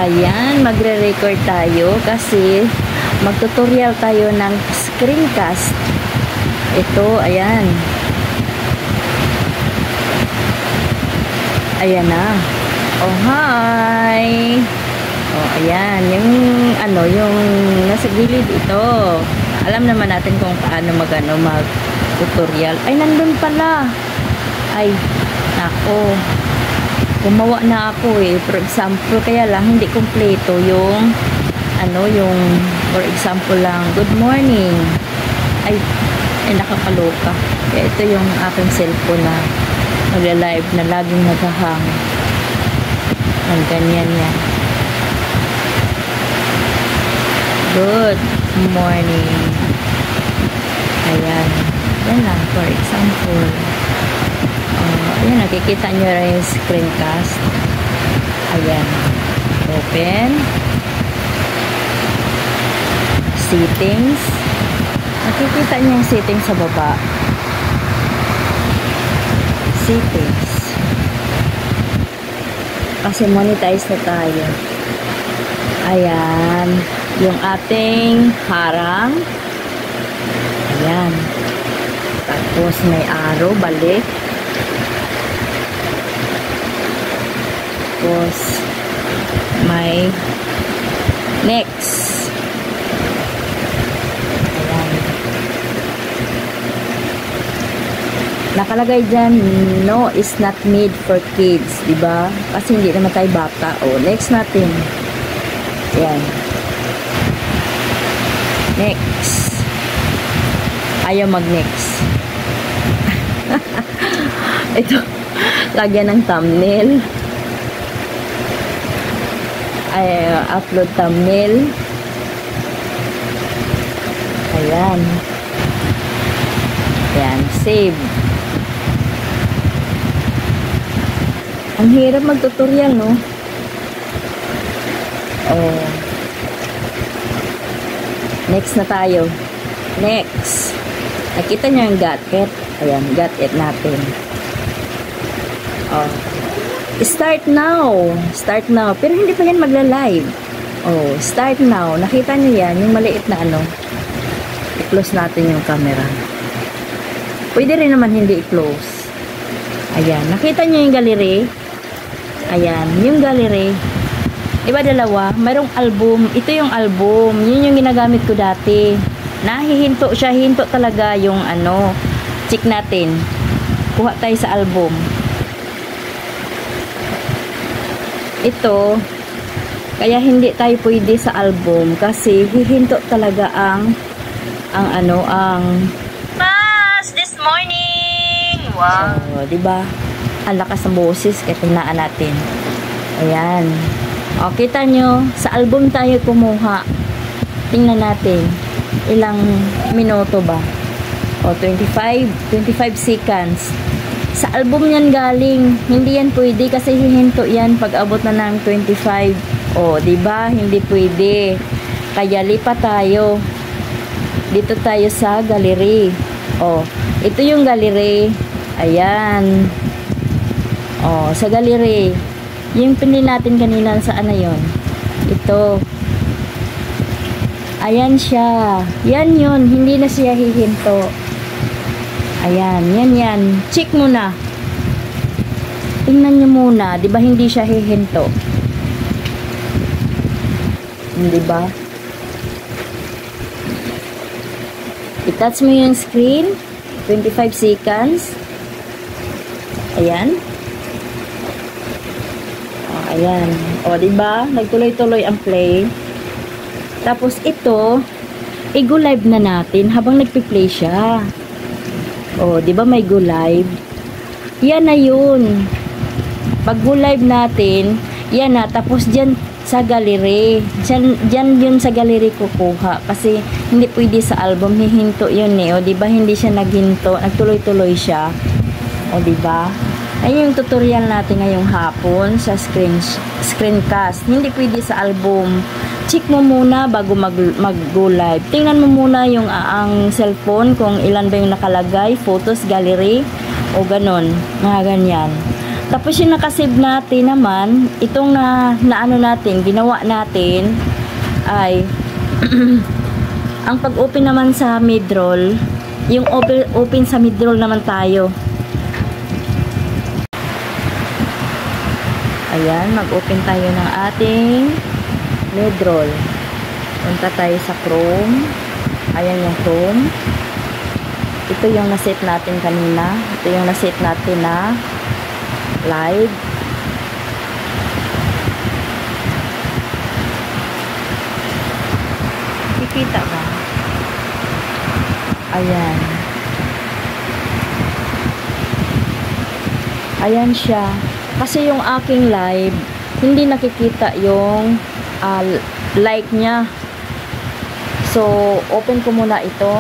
Ayan, magre-record tayo kasi magtutorial tayo ng screencast. Ito, ayan. Ayan na. Oh, hi! Oh, ayan. Yung nasa gilid ito. Alam naman natin kung paano mag-tutorial. Ay, nandun pala. Ay, nako. Gumawa na ako eh. For example, kaya lang hindi kompleto yung for example lang, good morning. Ay nakakaloka. Kaya ito yung aking cellphone na magla-live na laging naghahang. Ang ganyan yan. Good morning. Ayan. Yan lang, for example. Ayan, nakikita nyo rin yung screencast. Ayan. Open. Settings. Nakikita nyo yung settings sa baba. Settings. Kasi monetize na tayo. Ayan. Yung ating harang. Ayan. Tapos may arrow, balik. Tapos may next. Ayan. Nakalagay dyan, no, is not made for kids, diba? Kasi hindi naman tayo bata. O, next natin. Ayan. Next. Ayaw mag-next. Ito, lagyan ng thumbnail. Ay, upload thumbnail. Ayan. Ayan, save. Ang hirap mag-tutorial, no? Oh. Next na tayo. Next. Nakita nyo yung got it. Ayan, got it natin. Oh. Start now. Start now. Pero hindi pa yan magla-live. Oh, start now. Nakita nyo yan, yung maliit na i-close natin yung camera. Pwede rin naman hindi i-close. Ayan. Nakita nyo yung gallery? Ayan. Yung gallery. Diba dalawa? Mayroong album. Ito yung album. Yun yung ginagamit ko dati. Nahihinto siya. Hinto talaga yung check natin. Kuha tayo sa album. Ito, kaya hindi tayo pwede sa album kasi hihinto talaga ang Mas this morning. Wow. So, diba? Ang lakas ng boses kaya tinaan natin. Ayan. O, kita nyo, sa album tayo kumuha. Tingnan natin. Ilang minuto ba? O, 25 seconds. Sa album yan galing. Hindi yan pwede kasi hihinto yan pag abot na ng 25. O, diba? Hindi pwede. Kaya lipat tayo. Dito tayo sa gallery. O, ito yung gallery. Ayan. O, sa gallery. Yung pinili natin kanina saan na yun? Ito. Ayan siya. Yan yun. Hindi na siya hihinto. Ayan, yan. Check muna. Tingnan nyo muna. Diba hindi siya hihinto? Diba? I-touch mo yung screen. 25 seconds. Ayan. O, ayan. O, diba? Nagtuloy-tuloy ang play. Tapos ito, i-go live na natin habang nagpi-play siya. Oh, 'di ba may go live? Yan na 'yun. Pag go live natin, yan na tapos diyan sa gallery. Diyan 'yun sa gallery kukuha kasi hindi pwede sa album hihinto 'yun eh. Oh, 'di ba hindi siya naghinto, nagtuloy-tuloy siya. Oh, 'di ba? Ayun yung tutorial natin ngayong hapon sa screencast. Hindi pwede sa album. Check mo muna bago mag-go live. Tingnan mo muna yung ang cellphone kung ilan ba yung nakalagay, photos, gallery, o ganon. Mga ganyan. Tapos yung nakasave natin naman, itong na ano natin, ginawa natin ay ang pag-open naman sa midroll, yung open sa midroll naman tayo. Ayan, mag-open tayo ng ating midroll. Punta tayo sa Chrome. Ayan yung Chrome. Ito yung naset natin kanina. Ito yung naset natin na live. Kikita ba? Ayan. Ayan siya. Kasi yung aking live, hindi nakikita yung like niya. So, open ko muna ito.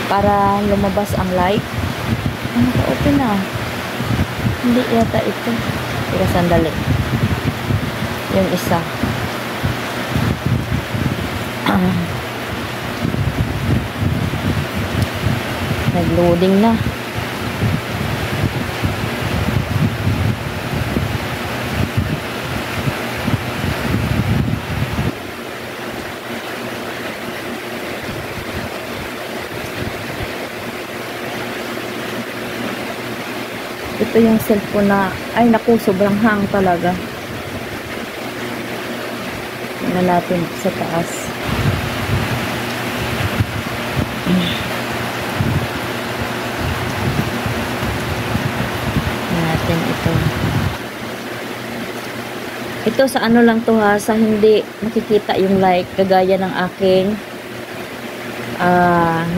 Para lumabas ang like. Naka-open na. Hindi yata ito. Teka, sandali. Yung isa. Nag-loading na. Ito yung cellphone na, ay naku, sobrang hang talaga. Tingnan natin sa taas. Tingnan natin ito. Ito sa ano lang to ha, sa hindi nakikita yung like, kagaya ng aking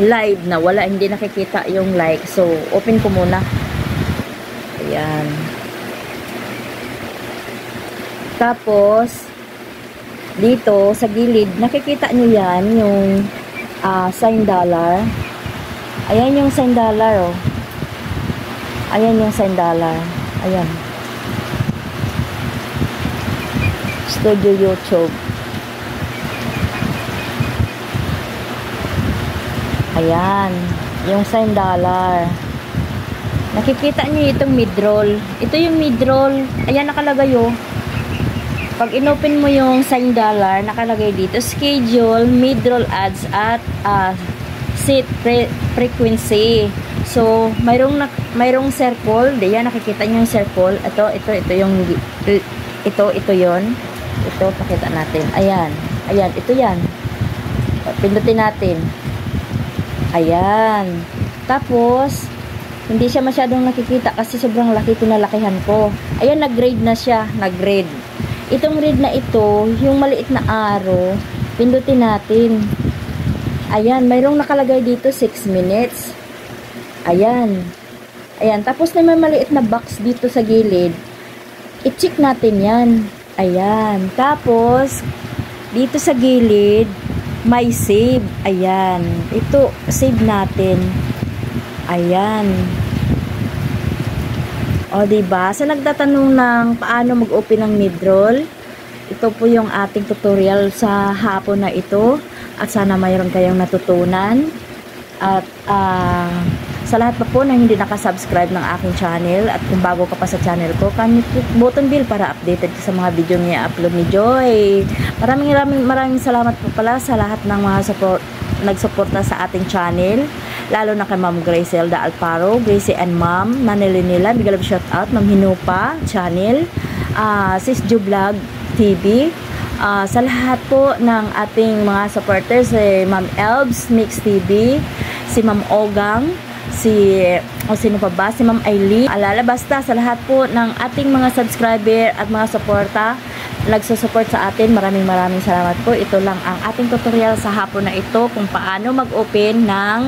live na wala, hindi nakikita yung like. So, open ko muna. Ayan. Tapos, dito, sa gilid, nakikita nyo yan, yung sign dollar. Ayan yung sign dollar, oh. Ayan yung sign dollar. Ayan. Studio YouTube. Ayan. Yung sign dollar. Nakikita niyo itong midroll. Ito yung midroll. Ayan, nakalagay oh. Pag inopen mo yung sign dollar, nakalagay dito, schedule, midroll ads at set frequency. So, mayroong circle. Diyan, nakikita niyo yung circle. Ito yung, ito yon. Ito, pakita natin. Ayan. Ayan, ito yan. Pindutin natin. Ayan. Tapos, hindi siya masyadong nakikita kasi sobrang laki, pinalakihan ko. Ayan, nag-grade na siya. Nag-grade. Itong grade na ito, yung maliit na arrow, pindutin natin. Ayan, mayroong nakalagay dito 6 minutes. Ayan. Ayan, tapos na may maliit na box dito sa gilid. I-check natin yan. Ayan. Tapos, dito sa gilid, may save. Ayan. Ito, save natin. Ayan. O, diba? Sa nagtatanong ng paano mag-open ng midroll, ito po yung ating tutorial sa hapon na ito. At sana mayroon kayong natutunan. At, sa lahat pa po na hindi nakasubscribe ng aking channel at kung bago ka pa sa channel ko, click button bell para updated ka sa mga video niya upload ni Joy. Maraming salamat po pala sa lahat ng mga nagsuporta sa ating channel, lalo na kay Ma'am Gracelda Alparo, Gracie and Ma'am Nanilynila, big love shout out, Ma'am Hinupa channel, Sis Ju Vlog TV, sa lahat po ng ating mga supporters, Ma'am Elbs Mix TV, si Ma'am Ogang, sino pa ba? Si Ma'am Aileen. Alala, basta sa lahat po ng ating mga subscriber at mga suporta, nagsusupport sa atin, maraming salamat po. Ito lang ang ating tutorial sa hapon na ito kung paano mag-open ng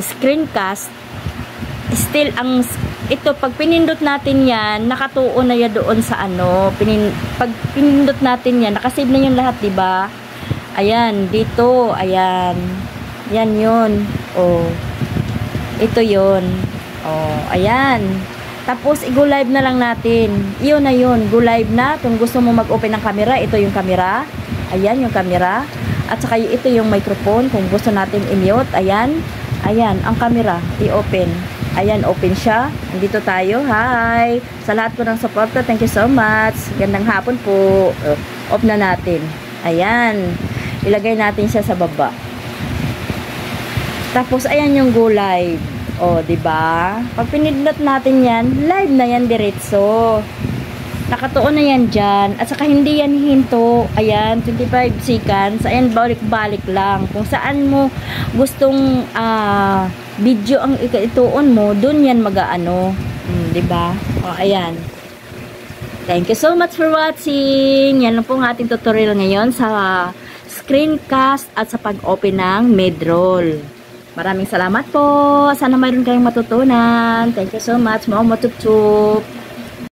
screencast. Still, ito, pag pinindot natin yan, nakatuon na yan doon sa ano. Pag pinindot natin yan, nakasave na yung lahat, diba? Ayan, dito, ayan. Yan yun. Oh. Ito yun. Oh, ayan. Tapos, i-go live na lang natin. Iyon na yun. Go live na. Kung gusto mo mag-open ng camera, ito yung camera. Ayan, yung camera. At saka ito yung microphone. Kung gusto natin i-mute, ayan. Ayan, ang camera, i-open. Ayan, open siya. Nandito tayo. Hi! Sa lahat po ng suporta, thank you so much. Gandang hapon po. Off na natin. Ayan. Ilagay natin siya sa baba. Tapos, ayan yung go live. O, diba? Pag pinindot natin yan, live na yan diretso. Nakatuon na yan dyan. At saka hindi yan hinto. Ayan, 25 seconds. Ayan, balik-balik lang. Kung saan mo gustong video ang ituon mo, dun yan mag-ano. Diba? O, ayan. Thank you so much for watching. Yan lang po ang ating tutorial ngayon sa screencast at sa pag-open ng Medroll. Maraming salamat po. Sana mayroon kayong matutunan. Thank you so much. Mga matutup.